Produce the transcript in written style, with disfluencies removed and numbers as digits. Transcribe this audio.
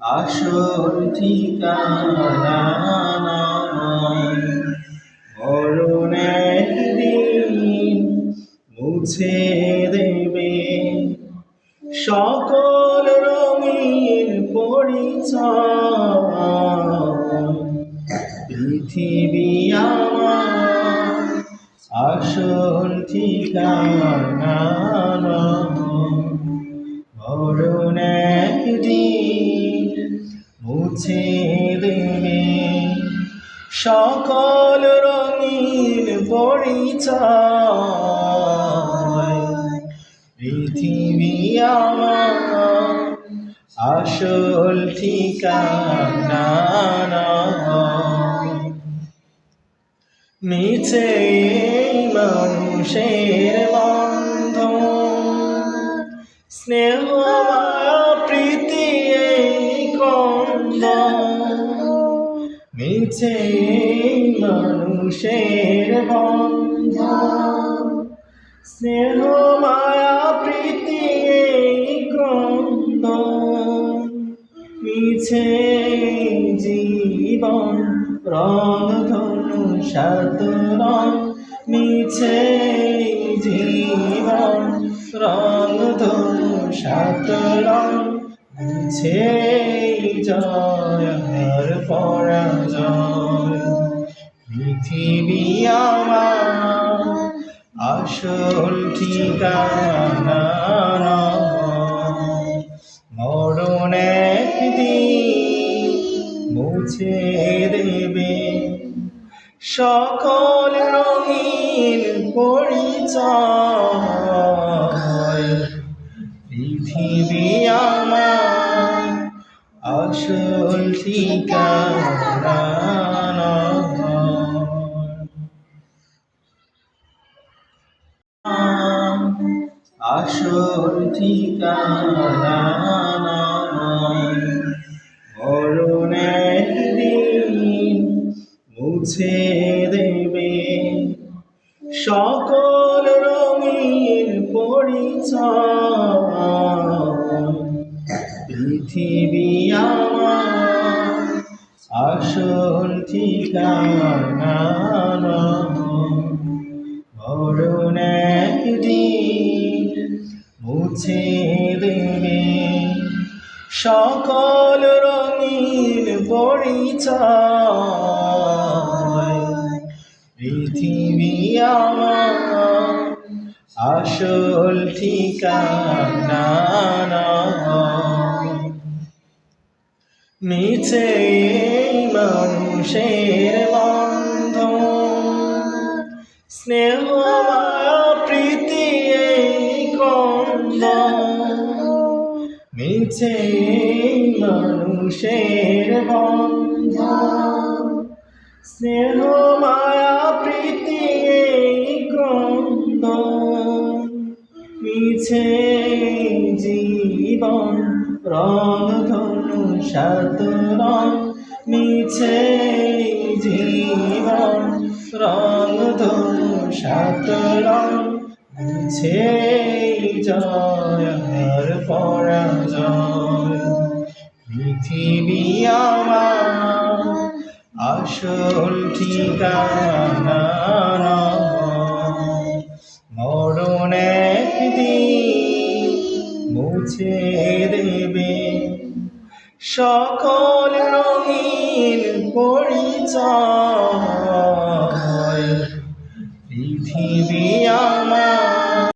আসল ঠিকানা নয়। মরণ একদিন মুছে দেবে সকল রঙিন পরিচয়। পৃথিবী আমার আসল ঠিকানা নয়। মরণ একদিন মুছে দেবে সকল রঙিন পরিচয়। পৃথিবী আমার আসল ঠিকানা নয়। মিছে মানুষের বন্ধন, স্নেহ মায়া প্রীতি এই ক্রন্দন। মিছে মানুষের বন্ধন, স্নেহ মায়া প্রীতি এই ক্রন্দন। মিছে জীবন রং ধনু সাত রং। মিছে জীবন রং ধনু সাত রং। মিছে জয় আর পরাজয়। পৃথিবী আমার আসল ঠিকানা নয়। মরণ একদিন মুছে দেবে সকল রঙিন পরিচয়। পৃথিবী আমার আসল ঠিকানা নয়। আসল ঠিকানা নয়। মরণ একদিন মুছে দেবে সকল রঙিন পরিচয়। পৃথিবী আমার আসল ঠিকানা নয়। মরণ একদিন মুছে দেবে সকল রঙিন পরিচয়। পৃথিবী আমার আসল ঠিকানা নয়। মিছে মানুষের বন্ধন, স্নেহ মায়া প্রীতি এই ক্রন্দন। মিছে মানুষের বন্ধন, স্নেহ মায়া প্রীতি এই ক্রন্দন। মিছে জীবন রং ধনু সাত রং। মিছে জীবন রং ধনু সাত রং। মিছে জয় আর পরাজয়। পৃথিবী আমার আসল ঠিকানা নয়। মরণ একদিন মুছে দেবে সকল রঙিন পরিচয়। পৃথিবী